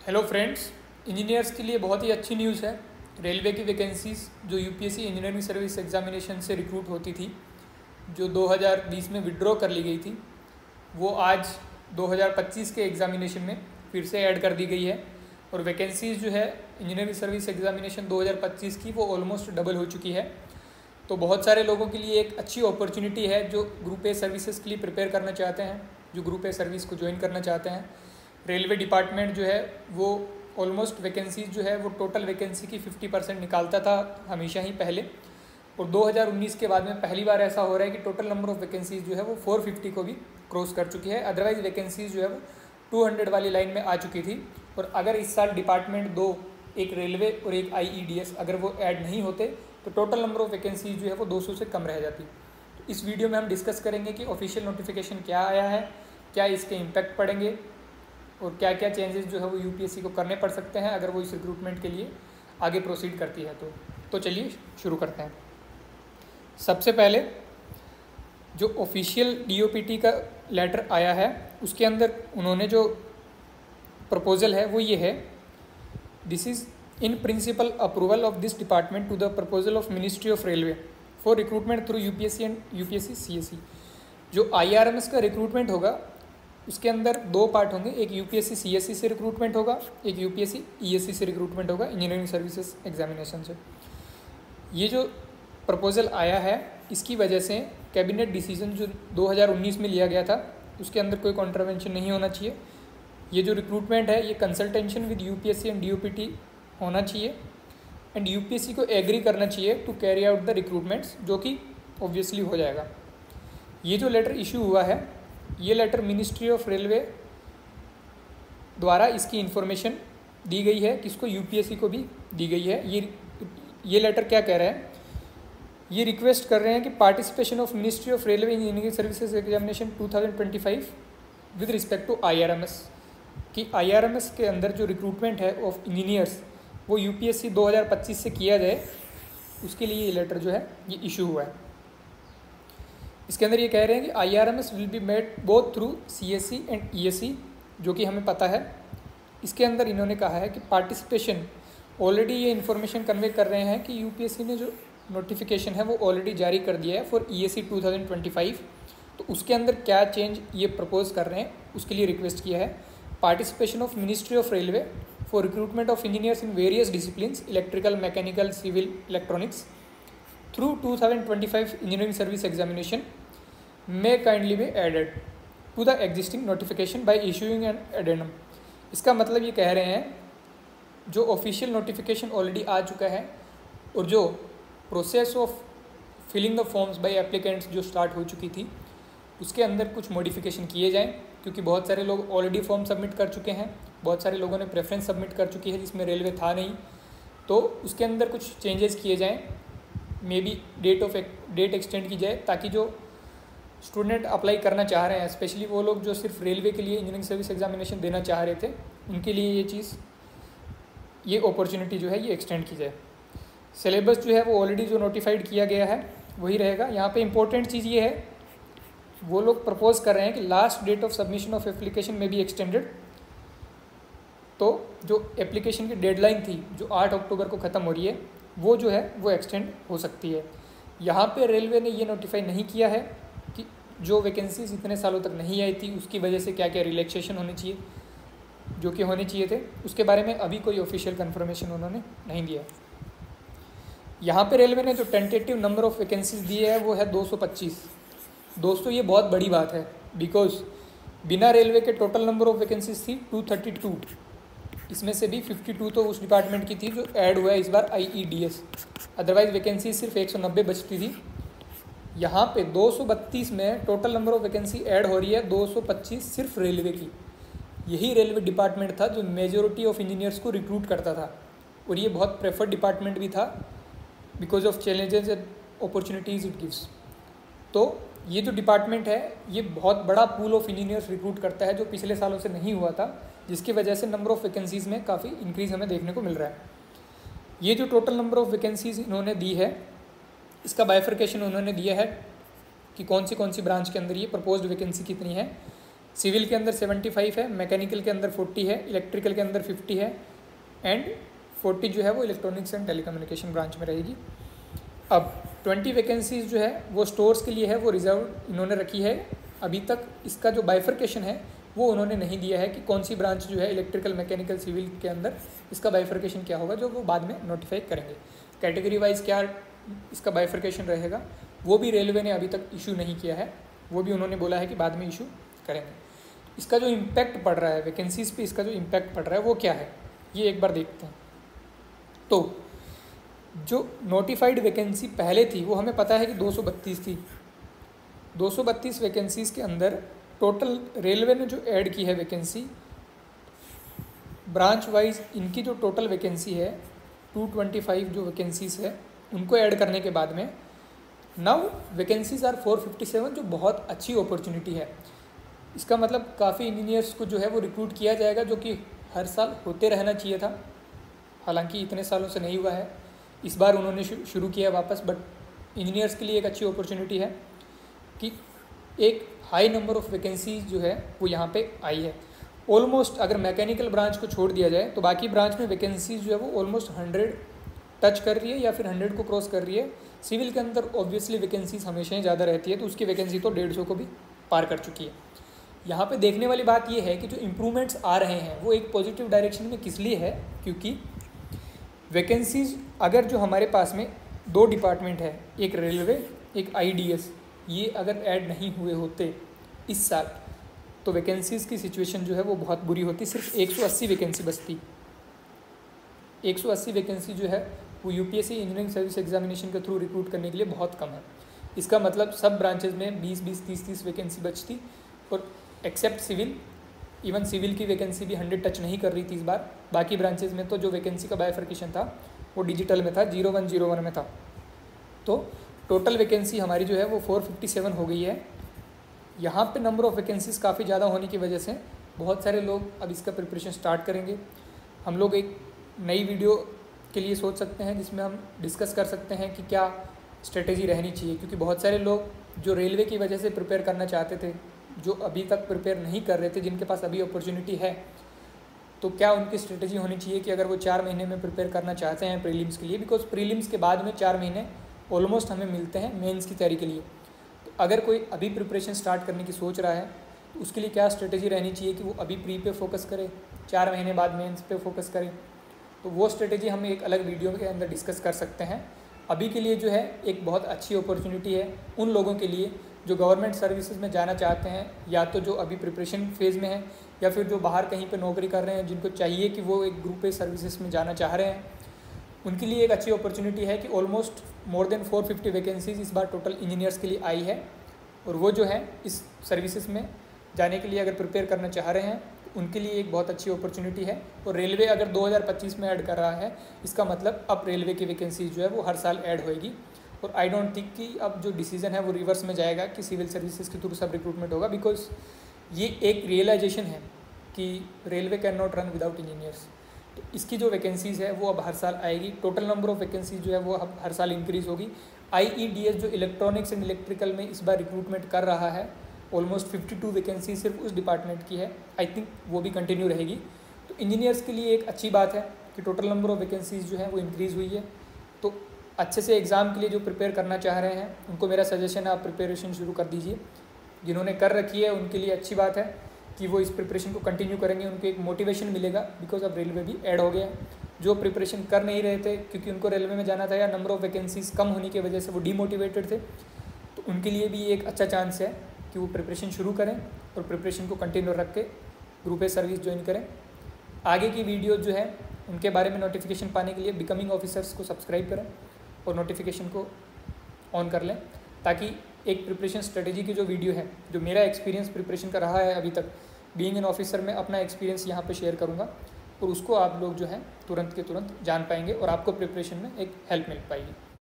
Hello friends, engineers के लिए बहुत ही अच्छी न्यूज़ है। रेलवे की वैकेंसीज़ जो यूपीएससी इंजीनियरिंग सर्विस एग्जामिनेशन से रिक्रूट होती थी, जो 2020 में विड्रॉ कर ली गई थी, वो आज 2025 के एग्ज़ामिनेशन में फिर से ऐड कर दी गई है। और वैकेंसीज़ जो है इंजीनियरिंग सर्विस एग्जामिनेशन 2025 की, वो ऑलमोस्ट डबल हो चुकी है। तो बहुत सारे लोगों के लिए एक अच्छी अपॉर्चुनिटी है जो ग्रुप ए सर्विसेज के लिए प्रिपेयर करना चाहते हैं, जो ग्रुप ए सर्विस को ज्वाइन करना चाहते हैं। रेलवे डिपार्टमेंट जो है वो ऑलमोस्ट वैकेंसीज जो है वो टोटल वैकेंसी की 50% निकालता था हमेशा ही पहले, और 2019 के बाद में पहली बार ऐसा हो रहा है कि टोटल नंबर ऑफ वैकेंसीज जो है वो 450 को भी क्रॉस कर चुकी है। अदरवाइज वैकेंसीज जो है वो 200 वाली लाइन में आ चुकी थी। और अगर इस साल डिपार्टमेंट दो, एक रेलवे और एक IEDS, अगर वो ऐड नहीं होते तो टोटल नंबर ऑफ वैकेंसीज जो है वो 200 से कम रह जाती। तो इस वीडियो में हम डिस्कस करेंगे कि ऑफिशियल नोटिफिकेशन क्या आया है, क्या इसके इम्पैक्ट पड़ेंगे, और क्या क्या चेंजेस जो है वो यूपीएससी को करने पड़ सकते हैं अगर वो इस रिक्रूटमेंट के लिए आगे प्रोसीड करती है। तो चलिए शुरू करते हैं। सबसे पहले जो ऑफिशियल DOPT का लेटर आया है उसके अंदर उन्होंने जो प्रपोजल है वो ये है, this is in principle approval of this department to the proposal of ministry of railway for recruitment through UPSC and UPSC CSE। जो IRMS का रिक्रूटमेंट होगा उसके अंदर दो पार्ट होंगे, एक UPSC CSE से रिक्रूटमेंट होगा, एक UPSC ESE से रिक्रूटमेंट होगा, इंजीनियरिंग सर्विसेज एग्जामिनेशन से। ये जो प्रपोजल आया है इसकी वजह से कैबिनेट डिसीजन जो 2019 में लिया गया था उसके अंदर कोई कॉन्ट्रावेंशन नहीं होना चाहिए। ये जो रिक्रूटमेंट है ये consultation with UPSC and DOPT होना चाहिए, एंड UPSC को एग्री करना चाहिए to carry out the recruitments, जो कि ऑब्वियसली हो जाएगा। ये जो लेटर इशू हुआ है, ये लेटर मिनिस्ट्री ऑफ रेलवे द्वारा इसकी इन्फॉर्मेशन दी गई है, किसको, UPSC को भी दी गई है। ये लेटर क्या कह रहा है, ये रिक्वेस्ट कर रहे हैं कि participation of ministry of railway in engineering services examination 2025 with respect to IRMS, कि IRMS के अंदर जो रिक्रूटमेंट है ऑफ इंजीनियर्स वो UPSC 2025 से किया जाए, उसके लिए ये लेटर जो है ये इशू हुआ है। इसके अंदर ये कह रहे हैं कि IRMS will be made both through CSE and ESE, जो कि हमें पता है। इसके अंदर इन्होंने कहा है कि पार्टिसिपेशन, ऑलरेडी ये इन्फॉर्मेशन कन्वे कर रहे हैं कि UPSC ने जो नोटिफिकेशन है वो ऑलरेडी जारी कर दिया है फॉर ESE 2025। तो उसके अंदर क्या चेंज ये प्रपोज कर रहे हैं उसके लिए रिक्वेस्ट किया है। Participation of ministry of railway for recruitment of engineers in various disciplines, electrical, mechanical, civil, electronics through 2025 engineering service examination may kindly be added to the existing notification by issuing an addendum। इसका मतलब ये कह रहे हैं जो official notification already आ चुका है और जो process of filling the forms by applicants जो स्टार्ट हो चुकी थी उसके अंदर कुछ मॉडिफिकेशन किए जाएं, क्योंकि बहुत सारे लोग ऑलरेडी फॉर्म सबमिट कर चुके हैं, बहुत सारे लोगों ने प्रेफरेंस सबमिट कर चुकी है जिसमें रेलवे था नहीं, तो उसके अंदर कुछ चेंजेस किए जाएँ। मे बी डेट एक्सटेंड की जाए ताकि जो स्टूडेंट अप्लाई करना चाह रहे हैं, स्पेशली वो लोग जो सिर्फ रेलवे के लिए इंजीनियरिंग सर्विस एग्जामिनेशन देना चाह रहे थे, उनके लिए ये अपॉर्चुनिटी जो है ये एक्सटेंड की जाए। सिलेबस जो है वो ऑलरेडी जो नोटिफाइड किया गया है वही रहेगा। यहाँ पे इंपॉर्टेंट चीज़ ये है, वो लोग प्रपोज कर रहे हैं कि last date of submission of application में भी एक्सटेंडेड। तो जो एप्लीकेशन की डेडलाइन थी जो 8 अक्टूबर को ख़त्म हो रही है वो जो है वो एक्सटेंड हो सकती है। यहाँ पे रेलवे ने ये नोटिफाई नहीं किया है कि जो वैकेंसीज इतने सालों तक नहीं आई थी उसकी वजह से क्या क्या रिलैक्सेशन होने चाहिए, जो कि होने चाहिए थे, उसके बारे में अभी कोई ऑफिशियल कंफर्मेशन उन्होंने नहीं दिया। यहाँ पे रेलवे ने जो टेंटेटिव नंबर ऑफ वैकेंसीज दिए है वो है 225। दोस्तों ये बहुत बड़ी बात है, बिकॉज बिना रेलवे के टोटल नंबर ऑफ वैकेंसीज थी 232, इसमें से भी 52 तो उस डिपार्टमेंट की थी जो ऐड हुआ है इस बार IEDS, अदरवाइज वैकेंसी सिर्फ 190 बचती थी। यहाँ पे 232 में total number of vacancy add हो रही है 225 सिर्फ रेलवे की। यही रेलवे डिपार्टमेंट था जो मेजॉरिटी ऑफ इंजीनियर्स को रिक्रूट करता था, और ये बहुत प्रेफर्ड डिपार्टमेंट भी था because of challenges and opportunities it gives. तो ये जो डिपार्टमेंट है ये बहुत बड़ा पूल ऑफ इंजीनियर्स रिक्रूट करता है जो पिछले सालों से नहीं हुआ था, जिसकी वजह से नंबर ऑफ़ वैकेंसीज़ में काफ़ी इंक्रीज़ हमें देखने को मिल रहा है। ये जो टोटल नंबर ऑफ़ वैकेंसीज़ इन्होंने दी है इसका बाइफर्केशन उन्होंने दिया है कि कौन सी ब्रांच के अंदर ये प्रपोज्ड वैकेंसी कितनी है। सिविल के अंदर 75 है, मैकेनिकल के अंदर 40 है, इलेक्ट्रिकल के अंदर 50 है एंड 40 जो है वो इलेक्ट्रॉनिक्स एंड टेलीकम्युनिकेशन ब्रांच में रहेगी। अब 20 वैकेंसीज जो है वो स्टोर्स के लिए है, वो रिजर्व इन्होंने रखी है। अभी तक इसका जो बाइफर्केशन है वो उन्होंने नहीं दिया है कि कौन सी ब्रांच जो है इलेक्ट्रिकल, मैकेनिकल, सिविल के अंदर इसका बाइफर्केशन क्या होगा, जो वो बाद में नोटिफाई करेंगे। कैटेगरी वाइज क्या इसका बाइफर्केशन रहेगा वो भी रेलवे ने अभी तक इशू नहीं किया है, वो भी उन्होंने बोला है कि बाद में इशू करेंगे। इसका जो इम्पैक्ट पड़ रहा है वैकेंसीज़ पे, इसका जो इम्पैक्ट पड़ रहा है वो क्या है ये एक बार देखते हैं। तो जो नोटिफाइड वैकेंसी पहले थी वो हमें पता है कि 232 थी। 232 वैकेंसीज़ के अंदर टोटल रेलवे ने जो ऐड की है वैकेंसी ब्रांच वाइज, इनकी जो टोटल वैकेंसी है 225 जो वैकेंसीज़ है उनको ऐड करने के बाद में नाउ वैकेंसीज आर 457, जो बहुत अच्छी अपॉर्चुनिटी है। इसका मतलब काफ़ी इंजीनियर्स को जो है वो रिक्रूट किया जाएगा, जो कि हर साल होते रहना चाहिए था, हालांकि इतने सालों से नहीं हुआ है। इस बार उन्होंने शुरू किया वापस, बट इंजीनियर्स के लिए एक अच्छी अपॉर्चुनिटी है कि एक हाई नंबर ऑफ वैकेंसीज जो है वो यहाँ पे आई है। ऑलमोस्ट अगर मैकेनिकल ब्रांच को छोड़ दिया जाए तो बाकी ब्रांच में वैकेंसीज जो है वो ऑलमोस्ट 100 टच कर रही है या फिर 100 को क्रॉस कर रही है। सिविल के अंदर ऑब्वियसली वैकेंसीज हमेशा ही ज़्यादा रहती है, तो उसकी वैकेंसी तो 150 को भी पार कर चुकी है। यहाँ पे देखने वाली बात ये है कि जो इम्प्रूवमेंट्स आ रहे हैं वो एक पॉजिटिव डायरेक्शन में किस लिए है, क्योंकि वैकेंसीज अगर जो हमारे पास में 2 डिपार्टमेंट है, एक रेलवे एक IDS, ये अगर ऐड नहीं हुए होते इस साल तो वैकेंसीज़ की सिचुएशन जो है वो बहुत बुरी होती। सिर्फ 180 वैकेंसी बचती। 180 वैकेंसी जो है वो UPSC इंजीनियरिंग सर्विस एग्जामिनेशन के थ्रू रिक्रूट करने के लिए बहुत कम है। इसका मतलब सब ब्रांचेज में 20-20, 30-30 वैकेंसी बचती, और एक्सेप्ट सिविल, इवन सिविल की वैकेंसी भी 100 टच नहीं कर रही थी इस बार। बाकी ब्रांचेज में तो जो वैकेंसी का बाइफर्केशन था वो डिजिटल में था, 0101 में था। तो टोटल वैकेंसी हमारी जो है वो 457 हो गई है। यहाँ पे नंबर ऑफ़ वैकेंसीज़ काफ़ी ज़्यादा होने की वजह से बहुत सारे लोग अब इसका प्रिपरेशन स्टार्ट करेंगे। हम लोग एक नई वीडियो के लिए सोच सकते हैं जिसमें हम डिस्कस कर सकते हैं कि क्या स्ट्रेटेजी रहनी चाहिए, क्योंकि बहुत सारे लोग जो रेलवे की वजह से प्रिपेयर करना चाहते थे, जो अभी तक प्रिपेयर नहीं कर रहे थे, जिनके पास अभी अपॉर्चुनिटी है, तो क्या उनकी स्ट्रेटेजी होनी चाहिए कि अगर वो 4 महीने में प्रिपेयर करना चाहते हैं प्रीलिम्स के लिए, बिकॉज प्रीलिम्स के बाद में 4 महीने ऑलमोस्ट हमें मिलते हैं मेंस की तैयारी के लिए। तो अगर कोई अभी प्रिपरेशन स्टार्ट करने की सोच रहा है तो उसके लिए क्या स्ट्रेटेजी रहनी चाहिए कि वो अभी प्री पे फोकस करे, 4 महीने बाद मेंस पे फोकस करे, तो वो स्ट्रेटेजी हम एक अलग वीडियो के अंदर डिस्कस कर सकते हैं। अभी के लिए जो है एक बहुत अच्छी अपॉर्चुनिटी है उन लोगों के लिए जो गवर्नमेंट सर्विसेज में जाना चाहते हैं, या तो जो अभी प्रिपरेशन फेज़ में है या फिर जो बाहर कहीं पे नौकरी कर रहे हैं, जिनको चाहिए कि वो एक ग्रुप ए सर्विसेज में जाना चाह रहे हैं, उनके लिए एक अच्छी अपॉर्चुनिटी है कि ऑलमोस्ट मोर देन 450 वैकेंसीज इस बार टोटल इंजीनियर्स के लिए आई है। और वो जो है इस सर्विसेज में जाने के लिए अगर प्रिपेयर करना चाह रहे हैं उनके लिए एक बहुत अच्छी अपॉर्चुनिटी है। और रेलवे अगर 2025 में ऐड कर रहा है, इसका मतलब अब रेलवे की वैकेंसी जो है वो हर साल ऐड होएगी। और आई डोंट थिंक कि अब जो डिसीजन है वो रिवर्स में जाएगा कि सिविल सर्विसेज के थ्रू सब रिक्रूटमेंट होगा, बिकॉज ये एक रियलाइजेशन है कि railway can not run without engineers. तो इसकी जो वैकेंसीज़ है वो अब हर साल आएगी। टोटल नंबर ऑफ वैकेंसीज जो है वो अब हर साल इंक्रीज़ होगी। IEDS जो इलेक्ट्रॉनिक्स एंड इलेक्ट्रिकल में इस बार रिक्रूटमेंट कर रहा है, ऑलमोस्ट 52 वैकेंसी सिर्फ उस डिपार्टमेंट की है। आई थिंक वो भी कंटिन्यू रहेगी। तो इंजीनियर्स के लिए एक अच्छी बात है कि टोटल नंबर ऑफ़ वैकेंसीज जो है वो इंक्रीज़ हुई है। तो अच्छे से एग्ज़ाम के लिए जो प्रिपेयर करना चाह रहे हैं उनको मेरा सजेशन है, आप प्रिपरेशन शुरू कर दीजिए। जिन्होंने कर रखी है उनके लिए अच्छी बात है कि वो इस प्रिपरेशन को कंटिन्यू करेंगे, उनको एक मोटिवेशन मिलेगा, बिकॉज अब रेलवे भी ऐड हो गया है। जो प्रिपरेशन कर नहीं रहे थे क्योंकि उनको रेलवे में जाना था या नंबर ऑफ़ वैकेंसीज कम होने की वजह से वो डीमोटिवेटेड थे, तो उनके लिए भी एक अच्छा चांस है कि वो प्रिपरेशन शुरू करें और प्रिपरेशन को कंटिन्यू रख के ग्रुप ए सर्विस ज्वाइन करें। आगे की वीडियो जो है उनके बारे में नोटिफिकेशन पाने के लिए बिकमिंग ऑफिसर्स को सब्सक्राइब करें और नोटिफिकेशन को ऑन कर लें, ताकि एक प्रिपरेशन स्ट्रेटेजी की जो वीडियो है, जो मेरा एक्सपीरियंस प्रिपरेशन का रहा है अभी तक बीइंग एन ऑफिसर, में अपना एक्सपीरियंस यहाँ पे शेयर करूँगा और उसको आप लोग जो है तुरंत के तुरंत जान पाएंगे और आपको प्रिपरेशन में एक हेल्प मिल पाएगी।